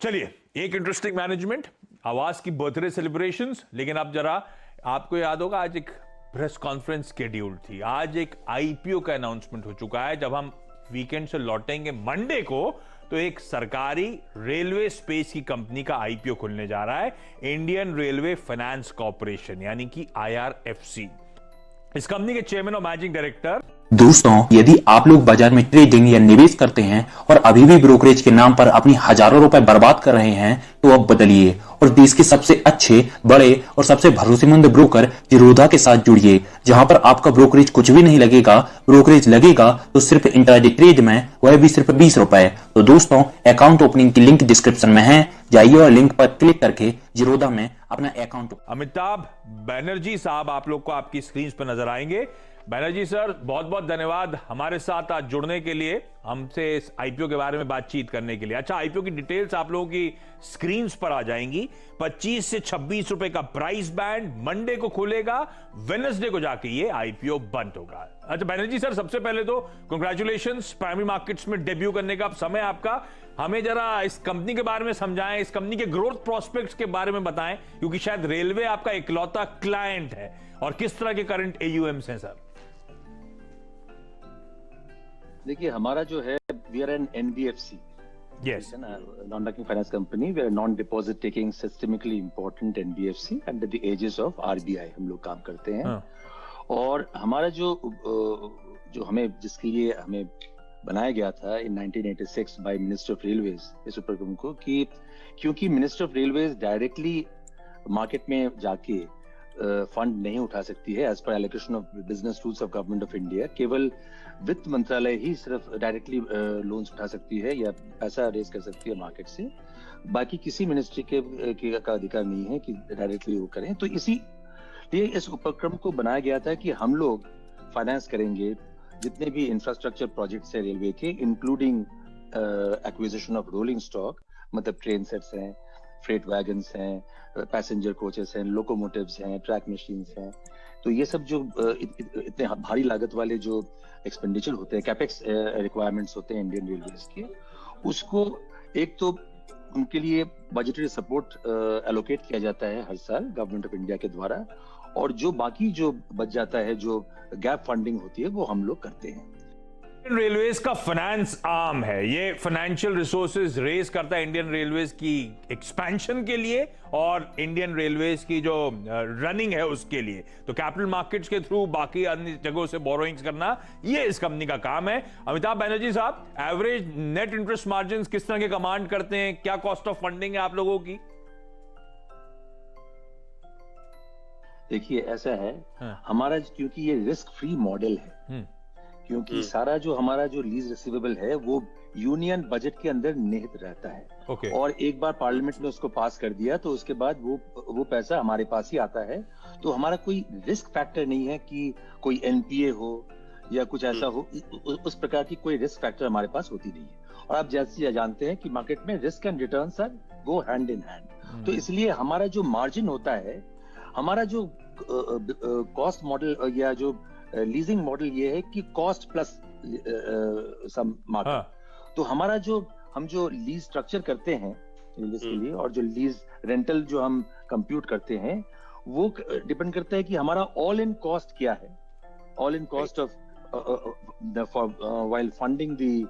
चलिए, एक interesting management, आवास की बर्थडे सेलिब्रेशंस। लेकिन अब जरा आपको याद होगा आज एक प्रेस कॉन्फ्रेंस शेड्यूल थी। आज एक आईपीओ का अनाउंसमेंट हो चुका है। जब हम वीकेंड से लौटेंगे मंडे को तो एक सरकारी रेलवे स्पेस की कंपनी का आईपीओ खुलने जा रहा है, इंडियन रेलवे फाइनेंस कॉर्पोरेशन यानी कि आईआरएफसी। इस कंपनी के चेयरमैन और मैनेजिंग डायरेक्टर। दोस्तों, यदि आप लोग बाजार में ट्रेडिंग या निवेश करते हैं और अभी भी ब्रोकरेज के नाम पर अपनी हजारों रुपए बर्बाद कर रहे हैं तो अब बदलिए और देश के सबसे अच्छे, बड़े और सबसे भरोसेमंद ब्रोकर जिरोधा के साथ जुड़िए, जहां पर आपका ब्रोकरेज कुछ भी नहीं लगेगा। ब्रोकरेज लगेगा तो सिर्फ इंट्राडे ट्रेड में, वह भी सिर्फ 20 रुपए। तो दोस्तों, अकाउंट ओपनिंग की लिंक डिस्क्रिप्शन में है, जाइए और लिंक पर क्लिक करके जिरोधा में अपना अकाउंट। अमिताभ बनर्जी साहब आप लोग को आपकी स्क्रीन पर नजर आएंगे। बनर्जी सर, बहुत बहुत धन्यवाद हमारे साथ आज जुड़ने के लिए, हमसे इस आईपीओ के बारे में बातचीत करने के लिए। अच्छा, आईपीओ की डिटेल्स आप लोगों की स्क्रीन्स पर आ जाएंगी। 25 से 26 रुपए का प्राइस बैंड, मंडे को खुलेगा, वेडनेसडे को जाके ये आईपीओ बंद होगा। अच्छा बनर्जी सर, सबसे पहले तो कंग्रेचुलेशंस, प्राइमरी मार्केट्स में डेब्यू करने का अब समय आपका। हमें जरा इस कंपनी के बारे में समझाएं, इस कंपनी के ग्रोथ प्रोस्पेक्ट्स के बारे में बताएं, क्योंकि शायद रेलवे आपका इकलौता क्लाइंट है। और किस तरह के करंट एयूएम्स हैं सर? देखिए, हमारा जो है, we are an NBFC, yes, non banking finance company. We are non deposit taking systemically important NBFC under the aegis of RBI हम लोग काम करते हैं। और हमारा जो हमें जिसके लिए हमें बनाया गया था in 1986 by minister of railways, इस उपक्रम को, कि क्योंकि minister of railways directly market में जाके फंड नहीं उठा सकती है as per allocation of business rules of government of India. केवल वित्त मंत्रालय ही सिर्फ डायरेक्टली लोन्स उठा सकती है या पैसा रेज कर सकती है मार्केट से। बाकी किसी मिनिस्ट्री का अधिकार नहीं है कि डायरेक्टली वो करें। तो इसीलिए इस उपक्रम को बनाया गया था कि हम लोग फाइनेंस करेंगे जितने भी इंफ्रास्ट्रक्चर प्रोजेक्ट्स है रेलवे के, including acquisition of rolling stock, मतलब ट्रेन सेट्स हैं, फ्रेट वैगन्स हैं, पैसेंजर कोचेस हैं, लोकोमोटिव्स हैं, ट्रैक मशीन्स हैं। तो ये सब जो इतने भारी लागत वाले जो एक्सपेंडिचर होते हैं, कैपेक्स रिक्वायरमेंट्स होते हैं इंडियन रेलवेज के, उसको एक तो उनके लिए बजटरी सपोर्ट एलोकेट किया जाता है हर साल गवर्नमेंट ऑफ इंडिया के द्वारा, और जो बाकी जो बच जाता है, जो गैप फंडिंग होती है, वो हम लोग करते हैं। इंडियन रेलवेज का फाइनेंस आर्म है, ये फाइनेंशियल रिसोर्सेज रेज करता है इंडियन रेलवेज की एक्सपेंशन के लिए और इंडियन रेलवेज की जो रनिंग है उसके लिए। तो कैपिटल मार्केट्स के थ्रू बाकी अन्य जगहों से बोरोइंग्स करना, ये इस कंपनी का काम है। अमिताभ बनर्जी साहब, एवरेज नेट इंटरेस्ट मार्जिन किस तरह के कमांड करते हैं, क्या कॉस्ट ऑफ फंडिंग है आप लोगों की? देखिए, ऐसा है, हमारा क्योंकि ये रिस्क फ्री मॉडल है, क्योंकि सारा जो हमारा जो लीज रिसीवेबल है वो यूनियन बजट के अंदर निहित रहता है। और एक बार पार्लियामेंट ने उसको पास कर दिया तो उसके बाद वो पैसा हमारे पास ही आता है। तो हमारा कोई रिस्क फैक्टर नहीं है कि कोई एनपीए हो या कुछ ऐसा हो, उस प्रकार की कोई रिस्क फैक्टर हमारे पास होती नहीं है। और आप जैसे जानते हैं कि मार्केट में risk and returns are go hand in hand. तो इसलिए हमारा जो मार्जिन होता है, हमारा जो कॉस्ट मॉडल या जो लीजिंग मॉडल ये है कि कॉस्ट प्लस सम मार्केट। तो हमारा हम जो लीज स्ट्रक्चर करते हैं के लिए, और जो लीज रेंटल जो हम कंप्यूट करते हैं, वो डिपेंड करता है कि हमारा ऑल इन कॉस्ट क्या है। All in cost of while funding the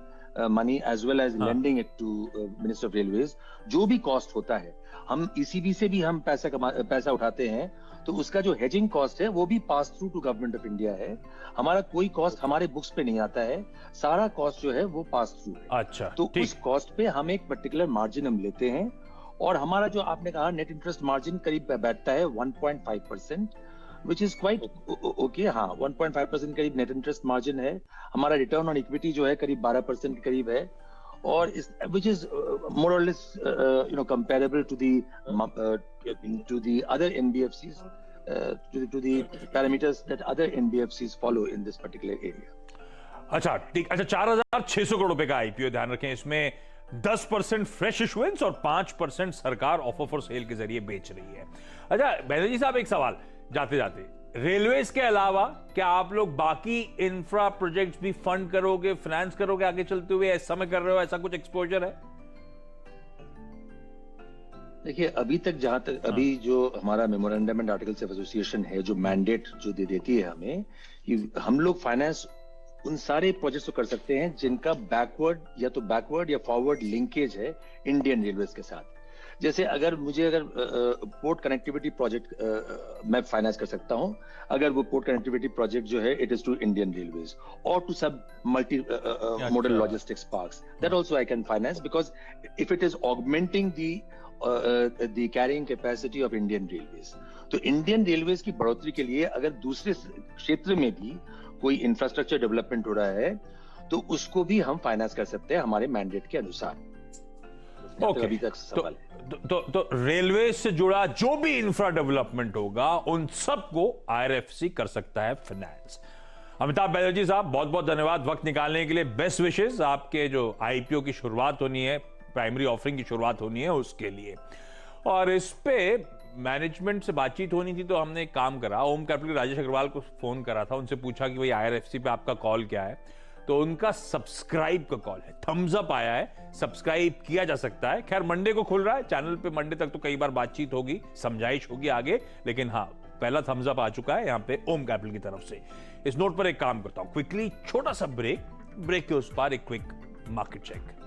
money as well as lending it to minister of railways, जो भी कॉस्ट होता है, हम ईसीबी से भी हम पैसा उठाते हैं, तो उसका जो हेजिंग कॉस्ट है वो भी pass through to government of India है। हमारा कोई कॉस्ट हमारे बुक्स पे नहीं आता है, सारा कॉस्ट जो है वो पास थ्रू है। अच्छा, तो उस कॉस्ट पे हम एक पर्टिकुलर मार्जिन हम लेते हैं, और हमारा जो आपने कहा नेट इंटरेस्ट मार्जिन करीब बैठता है 1.5%, विच इज क्वाइट ओके। हाँ, 1.5% करीब नेट इंटरेस्ट मार्जिन है। हमारा रिटर्न ऑन इक्विटी जो है करीब 12% के करीब है, और इस which is more or less comparable to the other NBFCs, to the parameters that other NBFCs follow in this particular area. अच्छा, ठीक। अच्छा, 4,600 करोड़ रुपए का आईपीओ, ध्यान रखें इसमें 10% फ्रेश इशुएंस और 5% सरकार ऑफर फॉर सेल के जरिए बेच रही है। अच्छा बनर्जी साहब, एक सवाल जाते जाते, रेलवेज के अलावा क्या आप लोग बाकी इंफ्रा प्रोजेक्ट्स भी फंड करोगे, फाइनेंस करोगे आगे चलते हुए? ऐसा समय कर रहे हो, ऐसा कुछ एक्सपोजर है? देखिए अभी तक जहां तक अभी जो हमारा memorandum and articles of association है, जो मैंडेट जो दे देती है हमें कि हम लोग फाइनेंस उन सारे प्रोजेक्ट्स को कर सकते हैं जिनका बैकवर्ड या फॉरवर्ड लिंकेज है इंडियन रेलवेज के साथ। जैसे अगर पोर्ट कनेक्टिविटी प्रोजेक्ट मैं फाइनेंस कर सकता हूं, अगर वो पोर्ट कनेक्टिविटी प्रोजेक्ट जो है it is to Indian railways और टू सब multi modal logistics parks, that also I can finance because if it is augmenting the carrying capacity of Indian railways. तो इंडियन रेलवेज की बढ़ोतरी के लिए अगर दूसरे क्षेत्र में भी कोई इंफ्रास्ट्रक्चर डेवलपमेंट हो रहा है तो उसको भी हम फाइनेंस कर सकते हैं हमारे मैंडेट के अनुसार। ओके, अभी तक सवाल तो रेलवे से जुड़ा जो भी इंफ्रा डेवलपमेंट होगा उन सबको आईआरएफसी कर सकता है फाइनेंस। अमिताभ बैनर्जी साहब, बहुत बहुत धन्यवाद वक्त निकालने के लिए। बेस्ट विशेष, आपके जो आईपीओ की शुरुआत होनी है, प्राइमरी ऑफरिंग की शुरुआत होनी है उसके लिए। और इस पे मैनेजमेंट से बातचीत होनी थी तो हमने एक काम करा, ओम कैपिटल राजेश अग्रवाल को फोन करा था, उनसे पूछा कि भाई आईआरएफसी पे आपका कॉल क्या है, तो उनका सब्सक्राइब का कॉल है, थम्स अप आया है, सब्सक्राइब किया जा सकता है। खैर मंडे को खुल रहा है चैनल पे, मंडे तक तो कई बार बातचीत होगी, समझाइश होगी आगे, लेकिन हाँ पहला थम्स अप आ चुका है यहां पे ओम कैपिटल की तरफ से। इस नोट पर एक काम करता हूं, क्विकली छोटा सा ब्रेक के उस पार एक क्विक मार्केट चेक।